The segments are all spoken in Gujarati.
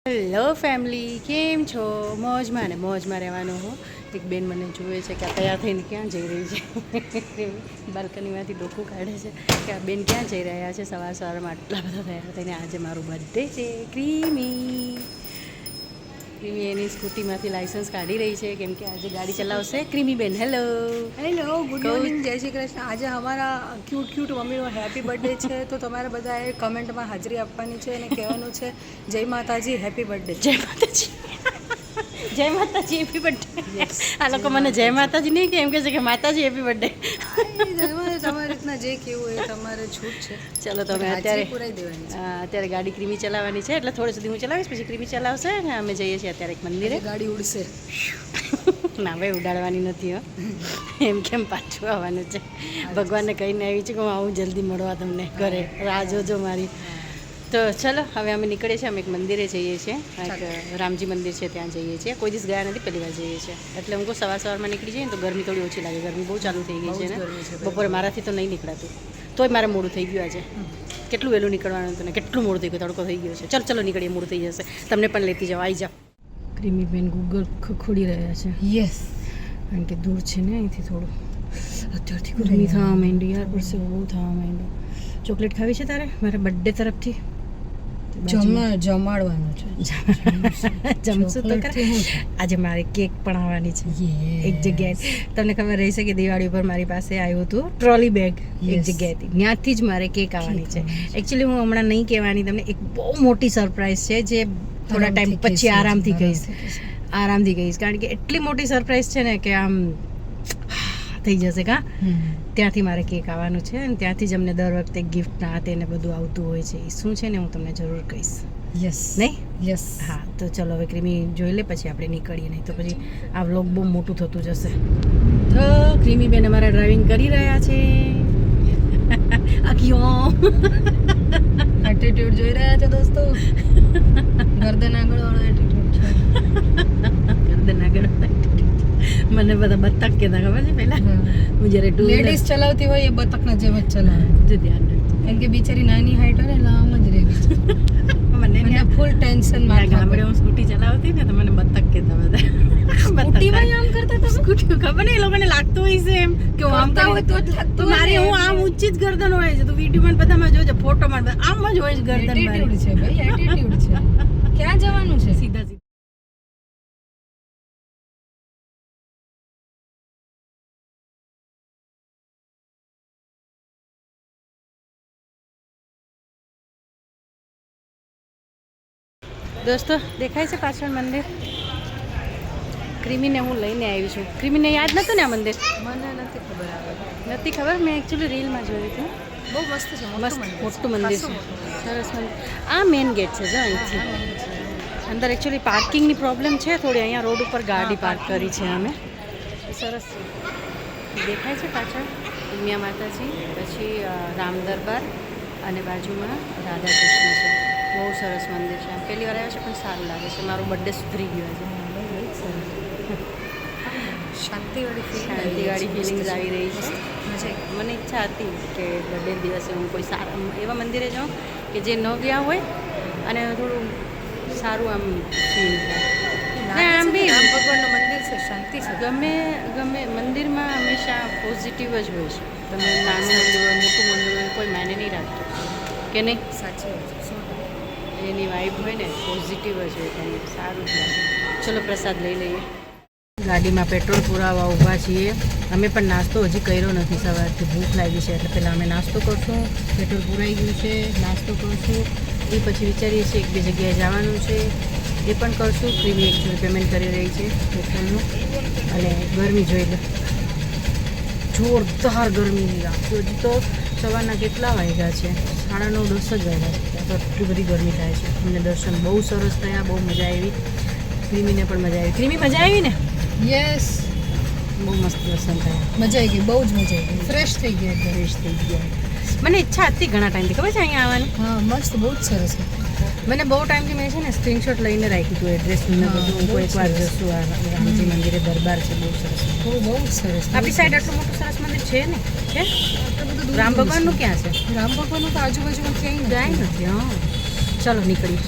હેલો ફેમિલી, કેમ છો? મોજમાં ને મોજમાં રહેવાનું હો. એક બેન મને જુએ છે કે આ તૈયાર થઈને ક્યાં જઈ રહી છે. બાલ્કનીમાંથી ડોકું કાઢે છે કે આ બેન ક્યાં જઈ રહ્યા છે સવાર સવારમાં આટલા બધા તૈયાર થઈને. આજે મારું બર્થડે છે. ક્રીમી એની સ્કૂટીમાંથી લાઇસન્સ કાઢી રહી છે કેમ કે આજે ગાડી ચલાવશે. ક્રીમી બેન, હેલો હેલો, ગુડ મોર્નિંગ, જય શ્રી કૃષ્ણ. આજે અમારા ક્યુટ મમ્મીનો હેપી બર્થડે છે, તો તમારે બધાએ કમેન્ટમાં હાજરી આપવાની છે અને કહેવાનું છે જય માતાજી, હેપી બર્થડે. જય માતાજી. જય માતાજી, હેપી બર્થડે. આ લોકો મને જય માતાજી નહીં કે એમ કહે છે કે માતાજી હેપી બર્થડે. તમારી રીતના જે કેવું એ તમારે છૂટ છે. ચલો તમે અત્યારે પુરાઈ દેવાની છે. અત્યારે ગાડી ક્રીમી ચલાવવાની છે એટલે થોડી સુધી હું ચલાવીશ, પછી ક્રીમી ચલાવશે અને અમે જઈએ છીએ અત્યારે એક મંદિરે. ગાડી ઉડશે ના ભાઈ, ઉડાડવાની નથી હો. એમ કેમ પાછું આવવાનું છે. ભગવાનને કહીને આવી છે કે હું આવું જલ્દી મળવા તમને ઘરે. રાહ જોજો મારી. તો ચલો હવે અમે નીકળીએ છીએ. અમે એક મંદિરે જઈએ છીએ, એક રામજી મંદિર છે ત્યાં જઈએ છીએ. કોઈ દિવસ ગયા નથી, પહેલી વાર જઈએ છીએ. એટલે હું સવારમાં નીકળી જઈએ ને તો ગરમી થોડી ઓછી લાગે. ગરમી બહુ ચાલુ થઈ ગઈ છે ને બપોરે. મારાથી તો નહીં નીકળાતું, તોય મારે મોડું થઈ ગયું આજે. કેટલું વહેલું નીકળવાનું હતું ને કેટલું મોડું થઈ ગયું. તડકો થઈ ગયો છે. ચલો નીકળીએ, મોડું થઈ જશે. તમને પણ લેતી જાઓ, આવી જાઓ. ક્રીમી બેન ગૂગલ ખોડી રહ્યા છે. યસ, કારણ કે દૂર છે ને અહીંથી થોડું. અત્યારથી ગરમી થવા માંડી યાર, પડશે બહુ થવા માંડ્યું. ચોકલેટ ખાવી છે તારે મારા બર્થડે તરફથી? જમાડવાનું છે. જમશું તો ખરા. આજે મારે કેક પણ આવવાની છે એક જગ્યાએ. તમને ખબર રહી છે કે દિવાળી ઉપર મારી પાસે આવ્યું હતું ટ્રોલી બેગ એક જગ્યાએથી. ત્યાંથી જ મારે કેક આવવાની છે. એકચ્યુઅલી હું હમણાં નહીં કહેવાની તમને. એક બહુ મોટી સરપ્રાઈઝ છે જે થોડા ટાઈમ પછી આરામથી કહીશ. કારણ કે એટલી મોટી સરપ્રાઈઝ છે ને કે આમ થઈ જશે. કા ત્યાંથી મારે કેક આવવાનું છે અને ત્યાંથી જ અમને દર વખતે ગિફ્ટ ના હાથે ને બધું આવતું હોય છે. એ શું છે ને હું તમને જરૂર કહીશ. યસ નહીં? યસ. હા, તો ચલો હવે ક્રીમી જોઈ લે, પછી આપણે નીકળીએ. નહીં તો પછી આ વ્લોગ બહુ મોટું થતું જશે. તો ક્રીમી બેન અમારા ડ્રાઇવિંગ કરી રહ્યા છે. એટીટ્યુડ જોઈ રહ્યા છે દોસ્તો. ગરદન આગળ વાળો એટીટ્યુડ છે. ગરદન આગળ. મને બધા બતક કહેતા, ખબર છે પહેલા હું જ્યારે લેડીઝ ચલાવતી હોય એ બતકના જેમ જ ચલાવે. ધ્યાન કેમ કે બિચારી નાની હાઈટ હોય ને આમ જ રહે. મને ફૂલ ટેન્શન માં. ગામડે હું સ્કૂટી ચલાવતી ને તો મને બતક કહેતા બધા. સ્કૂટીમાં આમ કરતા હતા. સ્કૂટી ખબર નહીં, એ લોકોને લાગતું હોય છે એમ કે હું આમ હોય તો જ લાગતું. મારી હું આમ ઊંચી જ ગરદન હોય છે. તો વિડીયોમાં બધામાં જોજો, ફોટોમાં આમ જ હોય છે ગરદન. એટીટ્યુડ છે ભાઈ, એટીટ્યુડ છે. ક્યાં જવાનું છે? સીધા. દોસ્તો દેખાય છે પાછળ મંદિર. ક્રીમીને હું લઈને આવી છું. ક્રીમીને યાદ નહોતું ને આ મંદિર? મને નથી ખબર. નથી ખબર, મેં એકચ્યુઅલી રીલમાં જોયું હતું. બહુ મસ્ત છે. મસ્ત મોટું મંદિર છે, સરસ મંદિર. આ મેઇન ગેટ છે જો અહીંથી. અંદર એકચ્યુઅલી પાર્કિંગની પ્રોબ્લેમ છે થોડી. અહીંયા રોડ ઉપર ગાડી પાર્ક કરી છે અમે. સરસ છે. દેખાય છે પાછળ ઉમિયા માતાજી, પછી રામ દરબાર અને બાજુમાં રાધા કૃષ્ણ છે. બહુ સરસ મંદિર છે. પહેલી વાર આવ્યા છે પણ સારું લાગે છે. મારો બર્થડે સુધરી ગયો છે. શાંતિવાળી ફિલિંગ્સ આવી રહી છે. મને ઈચ્છા હતી કે બર્થડે દિવસે હું કોઈ સારા એવા મંદિરે જાઉં કે જે ન ગયા હોય અને થોડું સારું આમ ફીલ થાય. આમ બી રામ ભગવાનનું મંદિર છે, શાંતિ છે. ગમે મંદિરમાં હંમેશા પોઝિટિવ જ હોય છે. તમે નાનું મંદિર હોય, મોટું મંદિર હોય, કોઈ માને નહીં રાખતું કે નહીં? સાચી વાત છે. એની વાઇબ હોય ને પોઝિટિવ જ હોય, તમને સારું જ લાગે. ચલો પ્રસાદ લઈ લઈએ. ગાડીમાં પેટ્રોલ પુરાવા ઊભા છીએ. અમે પણ નાસ્તો હજી કર્યો નથી. સવારથી ભૂખ લાગી છે એટલે પહેલાં અમે નાસ્તો કરશું. પેટ્રોલ પુરાઈ ગયું છે, નાસ્તો કરશું. એ પછી વિચારીએ છીએ એક બે જગ્યાએ જવાનું છે, એ પણ કરશું. ક્રીમી એકચ્યુઅલી પેમેન્ટ કરી રહી છે પેટ્રોલનું. અને ગરમી જોઈ લો, જોરદાર ગરમી રાખી. હજી તો સવારના કેટલા વાગ્યા છે? 9:30 10 જ વાગ્યા છે. ત્યાં તો એટલી બધી ગરમી થાય છે. અમને દર્શન બહુ સરસ થયા, બહુ મજા આવી. ક્રીમીને પણ મજા આવી. ક્રીમી મજા આવી ને? યસ, બહુ મસ્ત દર્શન થયા. મજા આવી ગઈ, બહુ જ મજા આવી ગઈ. ફ્રેશ થઈ ગયા, ફ્રેશ થઈ ગયા. મને ઈચ્છા હતી ઘણા ટાઈમથી, ખબર છે અહીંયા આવવાની. હા, મસ્ત, બહુ જ સરસ છે. મને બહુ ટાઈમથી મેં છે ને સ્ક્રીનશોટ લઈને રાખ્યું હતું એડ્રેસનું ને બધું. કોઈ એકવાર જશું આ રામજી મંદિરે. દરબાર છે, બહુ સરસ. બહુ જ સરસ. આપણી સાઈડ આટલું મોટું સરસ મંદિર છે ને? છે. રામ ભગવાનનું ક્યાં છે? રામ ભગવાનનું તો આજુબાજુમાં ક્યાંય નથી. હા, ચલો નીકળીએ.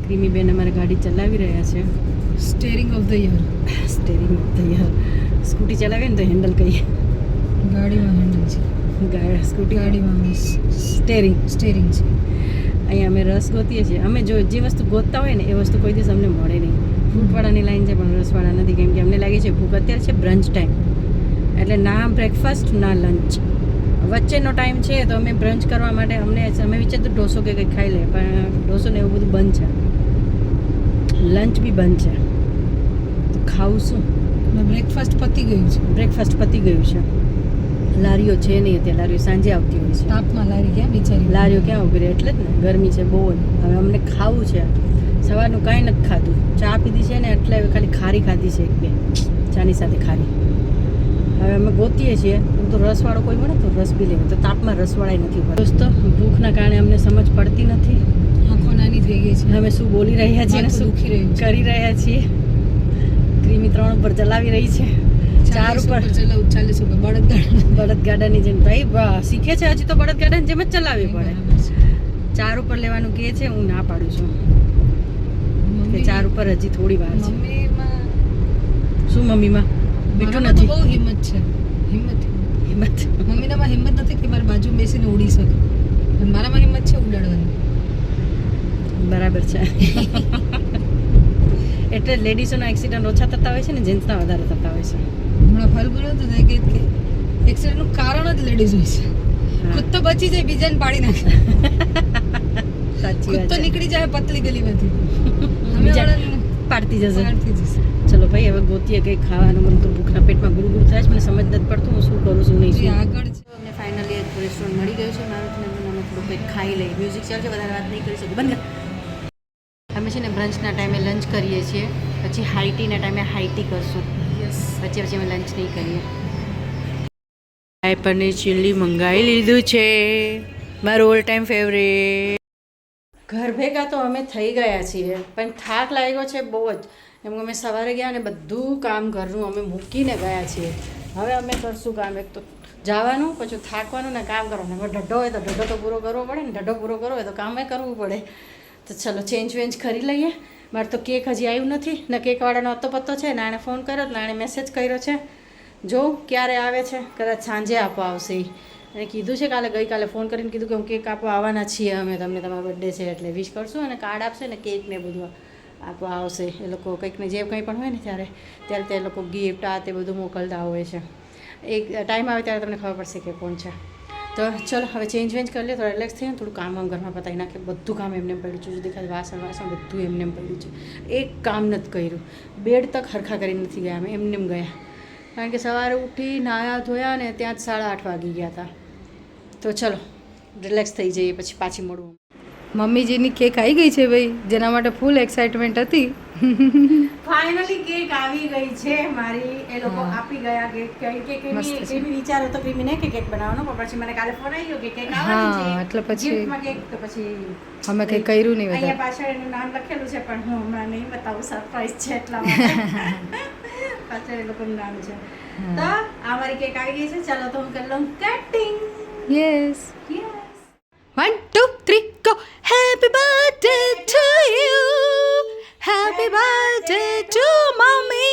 ક્રીમીબેન અમારે ગાડી ચલાવી રહ્યા છે. Steering of the year. Steering તૈયાર. સ્કૂટી ચલાવીએ ને તો હેન્ડલ કહીએ. ગાડીમાં હેન્ડલ છે. સ્કૂટી ગાડીમાં સ્ટેરિંગ. સ્ટેરિંગ છે. અહીંયા અમે રસ ગોતીએ છીએ. અમે જો જે વસ્તુ ગોતતા હોય ને એ વસ્તુ કોઈ દિવસ અમને મળે નહીં. ફ્રૂટવાળાની લાઈન છે પણ રસવાળા નથી, કેમ કે અમને લાગે છે ભૂખ. અત્યારે છે બ્રંચ ટાઈમ, એટલે ના બ્રેકફાસ્ટ ના લંચ, વચ્ચેનો ટાઈમ છે. તો અમે બ્રંચ કરવા માટે અમે વિચારતું ઢોસો કે કંઈક ખાઈ લે, પણ ઢોસો ને એવું બધું બંધ છે. લંચ બી બંધ છે, તો ખાવું શું? બ્રેકફાસ્ટ પતી ગયું છે. બ્રેકફાસ્ટ પતી ગયું છે. લારીઓ છે નહીં અત્યારે, લારીઓ સાંજે આવતી હોય છે. તાપમાં લારી ક્યાં બિચારી? લારીઓ ક્યાં ઊભી રહે, એટલે જ ને ગરમી છે બહુ જ. હવે અમને ખાવું છે. સવારનું કાંઈ નથી ખાધું. ચા પીધી છે ને એટલે હવે ખાલી ખારી ખાધી છે, એક બે ચાની સાથે ખારી. હવે અમે ગોતીએ છીએ તો રસવાળો કોઈ મળે તો રસ બી લેવો. તો તાપમાં રસવાળાય નથી પડે. દોસ્તો, ભૂખના કારણે અમને સમજ પડતી નથી. આંખો નાની થઈ ગઈ છે. અમે શું બોલી રહ્યા છીએ ને શું દુખી રહ્યું છે. કરી રહ્યા છીએ. ક્રીમી 3 ઉપર ચલાવી રહી છે. 4 ઉપર ચલાવું. 40 ઉપર બળદગાડાની જેમ. ભાઈ શીખે છે હજી તો બળદગાડાની જેમ જ ચલાવવી પડે. 4 ઉપર લેવાનું કહે છે, હું ના પાડું છું કે 4 ઉપર હજી થોડી વાર છે. શું મમ્મીમાં મીઠું નથી? બહુ હિંમત છે. હિંમત મમ્મીનામાં હિંમત નથી કે મારી બાજુ બેસીને ઉડી શકે, પણ મારામાં હિંમત છે ઉડાડવાની. બરાબર છે. એટલે લેડીઝોના એક્સિડન્ટ ઓછા થતા હોય છે ને જેન્ટ્સના વધારે થતા હોય છે. હમણાં ફલગુનો તો થાય કે એક્સિડન્ટનું કારણ જ લેડીઝ હોય છે. ખુદ તો બચી જાય, બીજાને પાડી નાખે. સાચી ખુદ વાત તો છે. નીકળી જાય પતલી ગલીમાંથી, બીજા પાડતી જશે. પાડતી જશે. ચલો ભાઈ, હવે ગોતીએ કંઈક ખાવાનું. મને તો ભૂખના પેટમાં ગુરુ થાય છે. મને સમજ નથી પડતું હું શું કરું શું નહીં. જે આગળ છે. અમને ફાઇનલી એક રેસ્ટોરન્ટ મળી ગયું છે. મારું અમે થોડું કંઈક ખાઈ લઈએ. મ્યુઝિક ચાલશે, વધારે વાત નહીં કરી શકું. બંધ કર. અમે છે ને બ્રંચના ટાઈમે લંચ કરીએ છીએ, પછી હાઈટીના ટાઈમે હાઈટી કરશું. યસ. પછી અમે લંચ નહીં કરીએ. પનીર ચીલી મંગાવી લીધું છે, મારું ઓલ ટાઈમ ફેવરેટ. ઘર ભેગા તો અમે થઈ ગયા છીએ, પણ થાક લાગ્યો છે બહુ જ. એમ અમે સવારે ગયા અને બધું કામ ઘરનું અમે મૂકીને ગયા છીએ. હવે અમે કરશું કામ. એક તો જવાનું, પછી થાકવાનું ને કામ કરવાનું. હવે ઢઢો હોય તો ઢઢો તો પૂરો કરવો પડે ને, ઢઢો પૂરો કરવો હોય તો કામે કરવું પડે. તો ચલો ચેન્જ વેન્જ કરી લઈએ. મારે તો કેક હજી આવ્યું નથી ને, કેકવાળાનો અતો પત્તો છે ને, આણે ફોન કર્યો ને આણે મેસેજ કર્યો છે. જો ક્યારે આવે છે, કદાચ સાંજે આપવા આવશે. અને કીધું છે ગઈકાલે ફોન કરીને કીધું કે હું કેક આપવા આવવાના છીએ અમે, તમને તમારો બર્થડે છે એટલે વિશ કરશું અને કાર્ડ આપશે ને કેક ને બધું આપવા આવશે. એ લોકો કંઈક ને જે કંઈ પણ હોય ને ત્યારે તે લોકો ગિફ્ટ આ તે બધું મોકલતા હોય છે. એક ટાઈમ આવે ત્યારે તમને ખબર પડશે કે કોણ છે. તો ચલો હવે ચેન્જ વેન્જ કરી લે, થોડા રિલેક્સ થઈને થોડું કામ ઘરમાં પતાવી નાખે. બધું કામ એમને પડ્યું છે. દેખાય વાસણ બધું એમને પડ્યું છે. એક કામ નથી કર્યું. બેડ તક હરખા કરી નથી ગયા અમે, એમને ગયા. કારણ કે સવારે ઉઠી નાહ્યા ધોયા ને ત્યાં જ 8:30 વાગી ગયા હતા. તો ચલો રિલેક્સ થઈ જઈએ, પછી પાછી મળવું. મમ્મીજીની કેક આવી ગઈ છે ભાઈ, જેના માટે ફૂલ એક્સાઇટમેન્ટ હતી. ફાઇનલી કેક આવી ગઈ છે મારી. એ લોકો આપી ગયા કેક. કારણ કે ક્રીમી વિચાર હતો ક્રીમીને કે કેક બનાવવાનો, પણ પછી મને કાલે ફોન આવ્યો કે કેક આવવાની છે. હા, એટલે પછી ગિફ્ટમાં કેક. તો પછી અમે કંઈ કર્યું નહીં. અહીંયા પાછળ એનું નામ લખેલું છે, પણ હું હમણાં નહીં બતાવું, સરપ્રાઈઝ છે એટલા માટે. પાછળ એ લોકોનું નામ છે. તો આ મારી કેક આવી ગઈ છે. ચાલો તો હું કરી લઉં cutting. Yes. Yes. 1 2 3 go. Happy birthday to you. Happy birthday to mommy.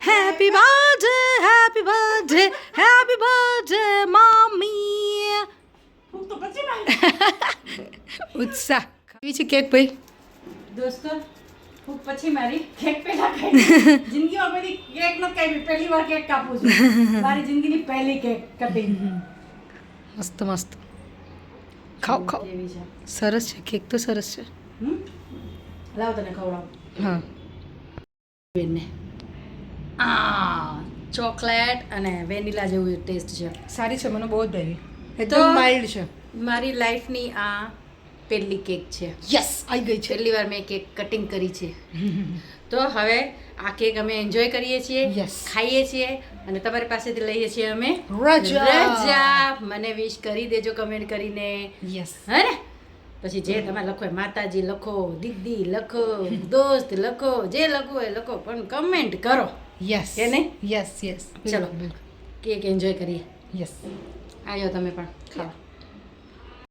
Happy birthday, happy birthday, happy birthday mommy. હું તો પછી ના ઉત્સાહ કેવી છે કેક ભાઈ? દોસ્તો, હું પછી મારી કેક પહેલા ખાઈ. જિંદગીમાં બધી કેક ન ખાઈ, પહેલી વાર કેક કાપું છું. મારી જિંદગીની પહેલી કેક કટિંગ. મસ્ત મસ્ત. ખાઓ ખાઓ. એવી છે. સરસ છે કેક તો સરસ છે. લાવ તને ખવડાવું. હા. બેનને ચોકલેટ અને વેનીલા જેવું ટેસ્ટ છે. સારી છે, મને બહુ જ ભાવી. તો એકદમ માઇલ્ડ છે. મારી લાઈફની આ પહેલી કેક છે. યસ, આવી ગઈ છે. પહેલી વાર મેં કેક કટિંગ કરી છે. તો હવે આ કેક અમે એન્જોય કરીએ છીએ, Yes. ખાઈએ છીએ અને તમારી પાસેથી લઈએ છીએ અમે રજા. મને વિશ કરી દેજો કમેન્ટ કરીને. યસ. હે ને? પછી જે તમે લખો એ માતાજી લખો, દીદી લખો, દોસ્ત લખો, જે લખો એ લખો, પણ કમેન્ટ કરો. યસ. કે નહીં? Yes yes. ચલો કેક એન્જોય કરીએ. યસ. આવ્યો તમે પણ ખાઓ.